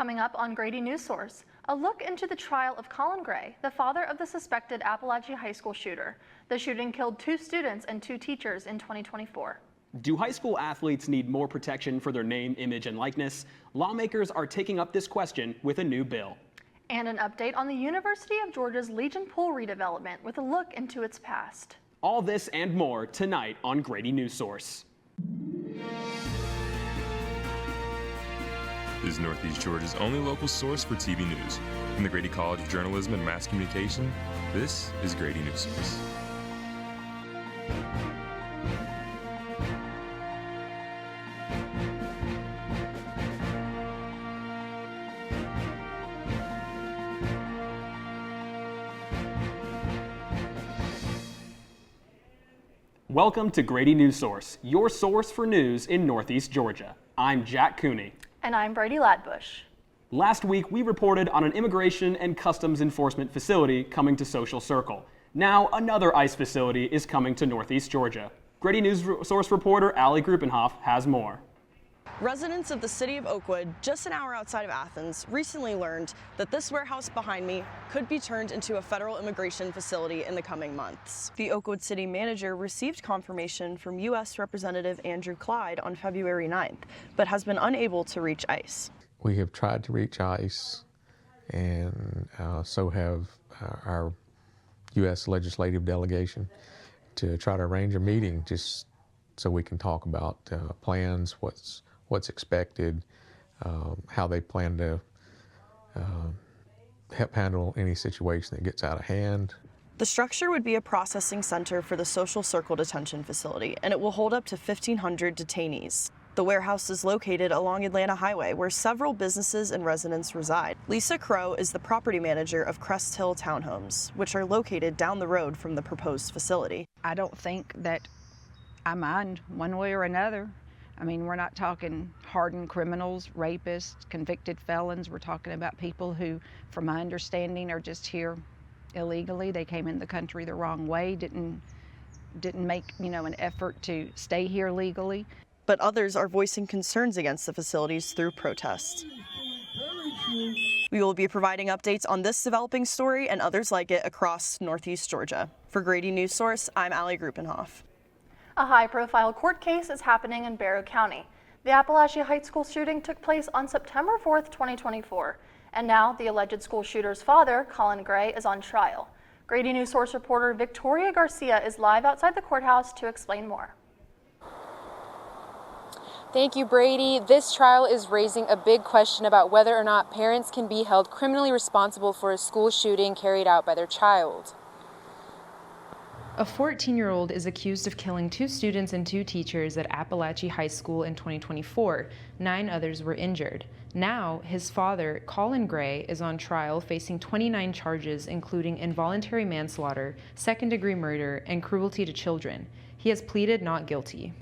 Coming up on Grady Newsource, a look into the trial of Colin Gray, the father of the suspected Appalachia High School shooter. The shooting killed 2 students and 2 teachers in 2024. Do high school athletes need more protection for their name, image, and likeness? Lawmakers are taking up this question with a new bill. And an update on the University of Georgia's Legion Pool redevelopment with a look into its past. All this and more tonight on Grady Newsource. This is Northeast Georgia's only local source for TV news. From the Grady College of Journalism and Mass Communication, this is Grady Newsource. Welcome to Grady Newsource, your source for news in Northeast Georgia. I'm Jack Cooney. And I'm Brady Ladbush. Last week, we reported on an immigration and customs enforcement facility coming to Social Circle. Now, another ICE facility is coming to Northeast Georgia. Grady Newsource reporter Allie Gruppenhoff has more. Residents of the city of Oakwood, just an hour outside of Athens, recently learned that this warehouse behind me could be turned into a federal immigration facility in the coming months. The Oakwood city manager received confirmation from U.S. Representative Andrew Clyde on February 9th, but has been unable to reach ICE. We have tried to reach ICE, and so have our U.S. legislative delegation, to try to arrange a meeting just so we can talk about plans, what's expected, how they plan to help handle any situation that gets out of hand. The structure would be a processing center for the Social Circle detention facility, and it will hold up to 1,500 detainees. The warehouse is located along Atlanta Highway, where several businesses and residents reside. Lisa Crow is the property manager of Crest Hill Townhomes, which are located down the road from the proposed facility. I don't think that I mind one way or another. I mean, we're not talking hardened criminals, rapists, convicted felons. We're talking about people who, from my understanding, are just here illegally. They came in the country the wrong way, didn't make, an effort to stay here legally. But others are voicing concerns against the facilities through protests. We will be providing updates on this developing story and others like it across Northeast Georgia. For Grady Newsource, I'm Allie Gruppenhoff. A high-profile court case is happening in Barrow County. The Appalachia High School shooting took place on September 4th, 2024, and now the alleged school shooter's father, Colin Gray, is on trial. Grady Newsource reporter Victoria Garcia is live outside the courthouse to explain more. Thank you, Brady. This trial is raising a big question about whether or not parents can be held criminally responsible for a school shooting carried out by their child. A 14-year-old is accused of killing 2 students and 2 teachers at Appalachia High School in 2024. 9 others were injured. Now, his father, Colin Gray, is on trial facing 29 charges, including involuntary manslaughter, second-degree murder, and cruelty to children. He has pleaded not guilty.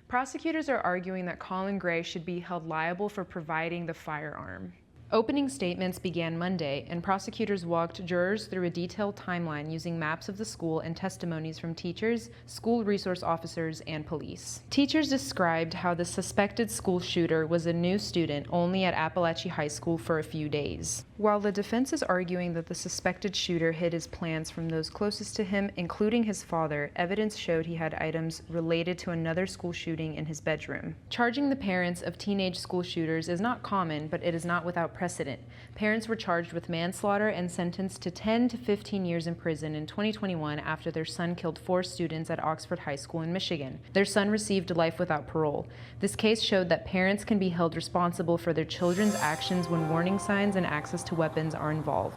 Prosecutors are arguing that Colin Gray should be held liable for providing the firearm. Opening statements began Monday, and prosecutors walked jurors through a detailed timeline using maps of the school and testimonies from teachers, school resource officers, and police. Teachers described how the suspected school shooter was a new student only at Appalachia High School for a few days. While the defense is arguing that the suspected shooter hid his plans from those closest to him, including his father, evidence showed he had items related to another school shooting in his bedroom. Charging the parents of teenage school shooters is not common, but it is not without precedent. Parents were charged with manslaughter and sentenced to 10 to 15 years in prison in 2021 after their son killed 4 students at Oxford High School in Michigan. Their son received life without parole. This case showed that parents can be held responsible for their children's actions when warning signs and access to weapons are involved.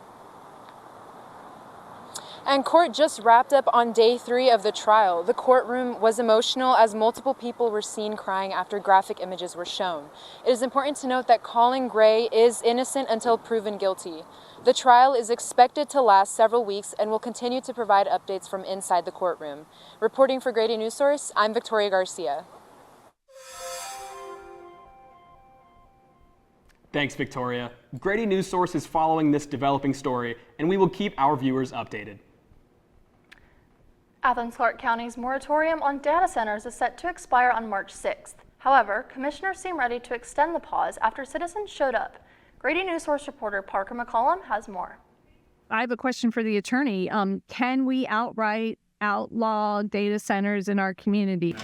And court just wrapped up on day 3 of the trial. The courtroom was emotional as multiple people were seen crying after graphic images were shown. It is important to note that Colin Gray is innocent until proven guilty. The trial is expected to last several weeks and will continue to provide updates from inside the courtroom. Reporting for Grady Newsource, I'm Victoria Garcia. Thanks, Victoria. Grady Newsource is following this developing story, and we will keep our viewers updated. Athens-Clarke County's moratorium on data centers is set to expire on March 6th. However, commissioners seem ready to extend the pause after citizens showed up. Grady Newsource reporter Parker McCollum has more. I have a question for the attorney. Can we outright outlaw data centers in our community?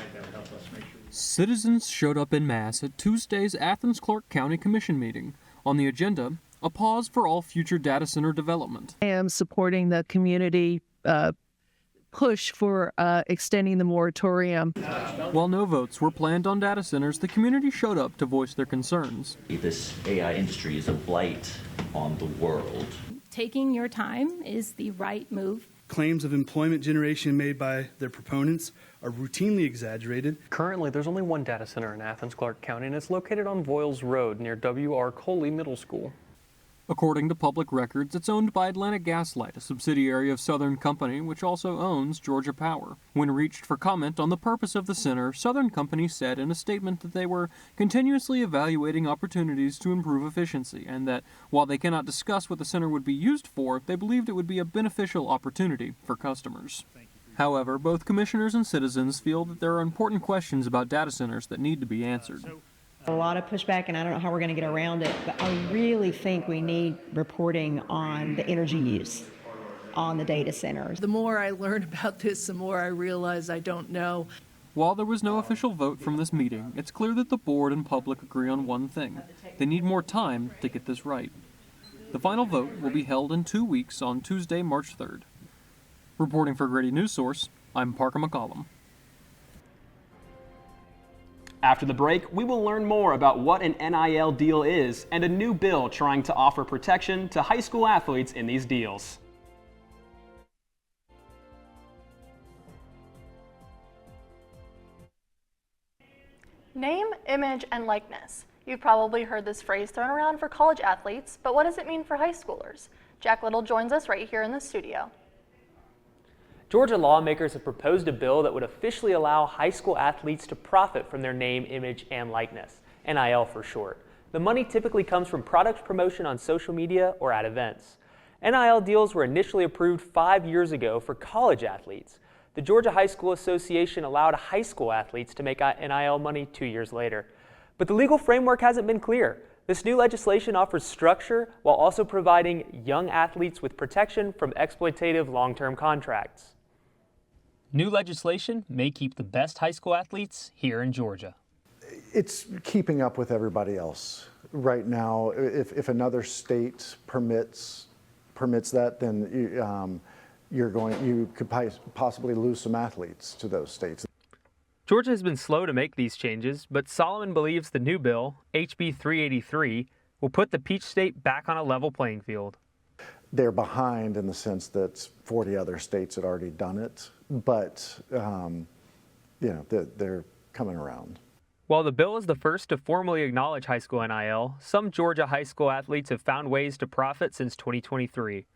Citizens showed up en masse at Tuesday's Athens-Clarke County Commission meeting. On the agenda, a pause for all future data center development. I am supporting the community push for extending the moratorium. While no votes were planned on data centers, the community showed up to voice their concerns. This AI industry is a blight on the world. Taking your time is the right move. Claims of employment generation made by their proponents are routinely exaggerated. Currently, there's only one data center in Athens-Clarke County, and it's located on Voiles Road near W.R. Coley Middle School. According to public records, it's owned by Atlantic Gaslight, a subsidiary of Southern Company, which also owns Georgia Power. When reached for comment on the purpose of the center, Southern Company said in a statement that they were continuously evaluating opportunities to improve efficiency, and that while they cannot discuss what the center would be used for, they believed it would be a beneficial opportunity for customers. However, both commissioners and citizens feel that there are important questions about data centers that need to be answered. A lot of pushback, and I don't know how we're going to get around it, but I really think we need reporting on the energy use on the data centers. The more I learn about this, the more I realize I don't know. While there was no official vote from this meeting, it's clear that the board and public agree on one thing. They need more time to get this right. The final vote will be held in 2 weeks on Tuesday, March 3rd. Reporting for Grady Newsource, I'm Parker McCollum. After the break, we will learn more about what an NIL deal is and a new bill trying to offer protection to high school athletes in these deals. Name, image, and likeness. You've probably heard this phrase thrown around for college athletes, but what does it mean for high schoolers? Jack Little joins us right here in the studio. Georgia lawmakers have proposed a bill that would officially allow high school athletes to profit from their name, image, and likeness, NIL for short. The money typically comes from product promotion on social media or at events. NIL deals were initially approved 5 years ago for college athletes. The Georgia High School Association allowed high school athletes to make NIL money 2 years later. But the legal framework hasn't been clear. This new legislation offers structure while also providing young athletes with protection from exploitative long-term contracts. New legislation may keep the best high school athletes here in Georgia. It's keeping up with everybody else. Right now, if another state permits that, then you could possibly lose some athletes to those states. Georgia has been slow to make these changes, but Solomon believes the new bill, HB 383, will put the Peach State back on a level playing field. They're behind in the sense that 40 other states had already done it, but they're coming around. While the bill is the first to formally acknowledge high school NIL, some Georgia high school athletes have found ways to profit since 2023.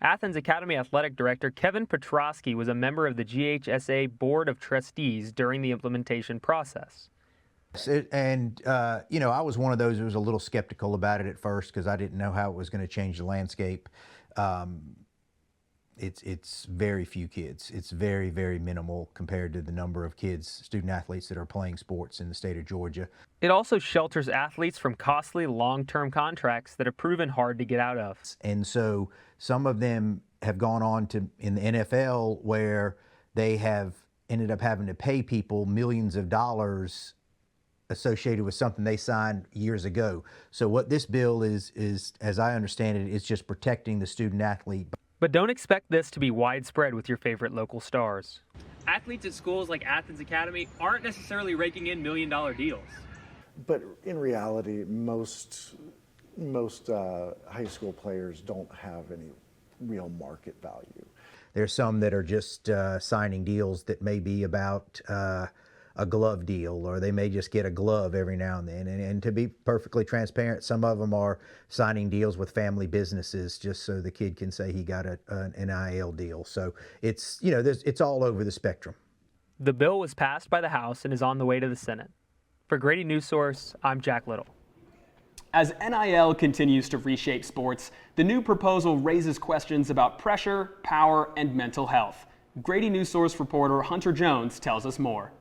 Athens Academy Athletic Director Kevin Petrosky was a member of the GHSA Board of Trustees during the implementation process. I was one of those who was a little skeptical about it at first because I didn't know how it was going to change the landscape. It's very few kids. It's very, very minimal compared to the number of kids, student athletes that are playing sports in the state of Georgia. It also shelters athletes from costly long-term contracts that have proven hard to get out of. And so some of them have gone on to in the NFL where they have ended up having to pay people millions of dollars associated with something they signed years ago. So what this bill is, as I understand it, is just protecting the student athlete. But don't expect this to be widespread with your favorite local stars. Athletes at schools like Athens Academy aren't necessarily raking in million-dollar deals. But in reality, most high school players don't have any real market value. There's some that are just signing deals that may be about a glove deal, or they may just get a glove every now and then. And to be perfectly transparent, some of them are signing deals with family businesses just so the kid can say he got an NIL deal. So it's all over the spectrum. The bill was passed by the House and is on the way to the Senate. For Grady Newsource, I'm Jack Little. As NIL continues to reshape sports, the new proposal raises questions about pressure, power, and mental health. Grady Newsource reporter Hunter Jones tells us more.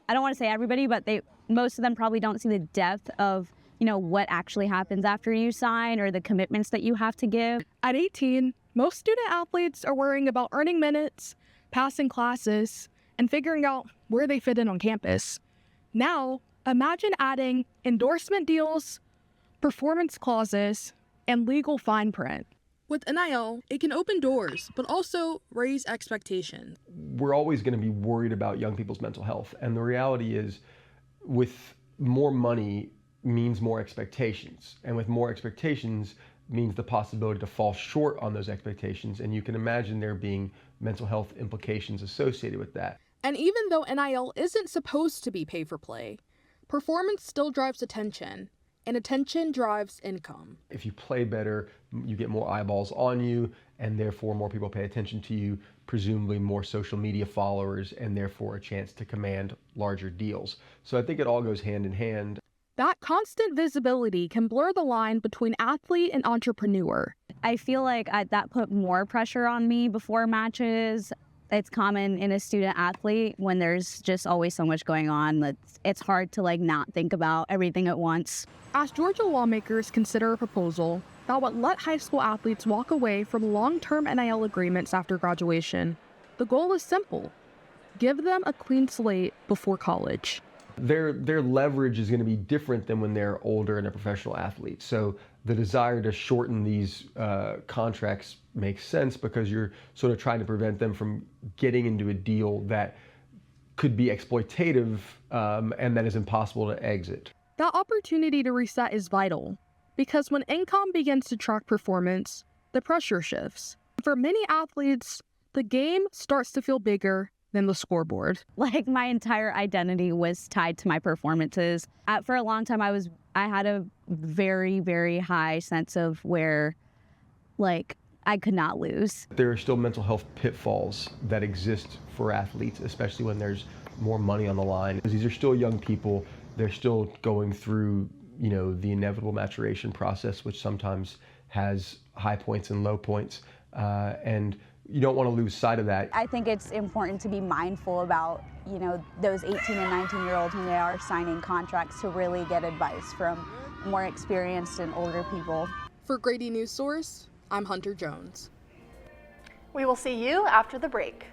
I don't want to say everybody, but most of them probably don't see the depth of what actually happens after you sign or the commitments that you have to give. At 18, most student athletes are worrying about earning minutes, passing classes, and figuring out where they fit in on campus. Now, imagine adding endorsement deals, performance clauses, and legal fine print. With NIL, it can open doors, but also raise expectations. We're always going to be worried about young people's mental health. And the reality is, with more money means more expectations. And with more expectations means the possibility to fall short on those expectations. And you can imagine there being mental health implications associated with that. And even though NIL isn't supposed to be pay for play, performance still drives attention. And attention drives income. If you play better, you get more eyeballs on you, and therefore more people pay attention to you, presumably more social media followers, and therefore a chance to command larger deals. So I think it all goes hand in hand. That constant visibility can blur the line between athlete and entrepreneur. I feel like that put more pressure on me before matches. It's common in a student athlete when there's just always so much going on that it's hard to not think about everything at once. As Georgia lawmakers consider a proposal that would let high school athletes walk away from long-term NIL agreements after graduation, the goal is simple: give them a clean slate before college. Their leverage is going to be different than when they're older and a professional athlete. So the desire to shorten these contracts makes sense because you're sort of trying to prevent them from getting into a deal that could be exploitative and that is impossible to exit. That opportunity to reset is vital because when income begins to track performance, the pressure shifts. For many athletes, the game starts to feel bigger than the scoreboard. My entire identity was tied to my performances. For a long time, I had a very, very high sense of where, I could not lose. There are still mental health pitfalls that exist for athletes, especially when there's more money on the line. Because these are still young people. They're still going through, the inevitable maturation process, which sometimes has high points and low points. And you don't want to lose sight of that. I think it's important to be mindful about, those 18 and 19-year-olds when they are signing contracts to really get advice from more experienced and older people. For Grady Newsource, I'm Hunter Jones. We will see you after the break.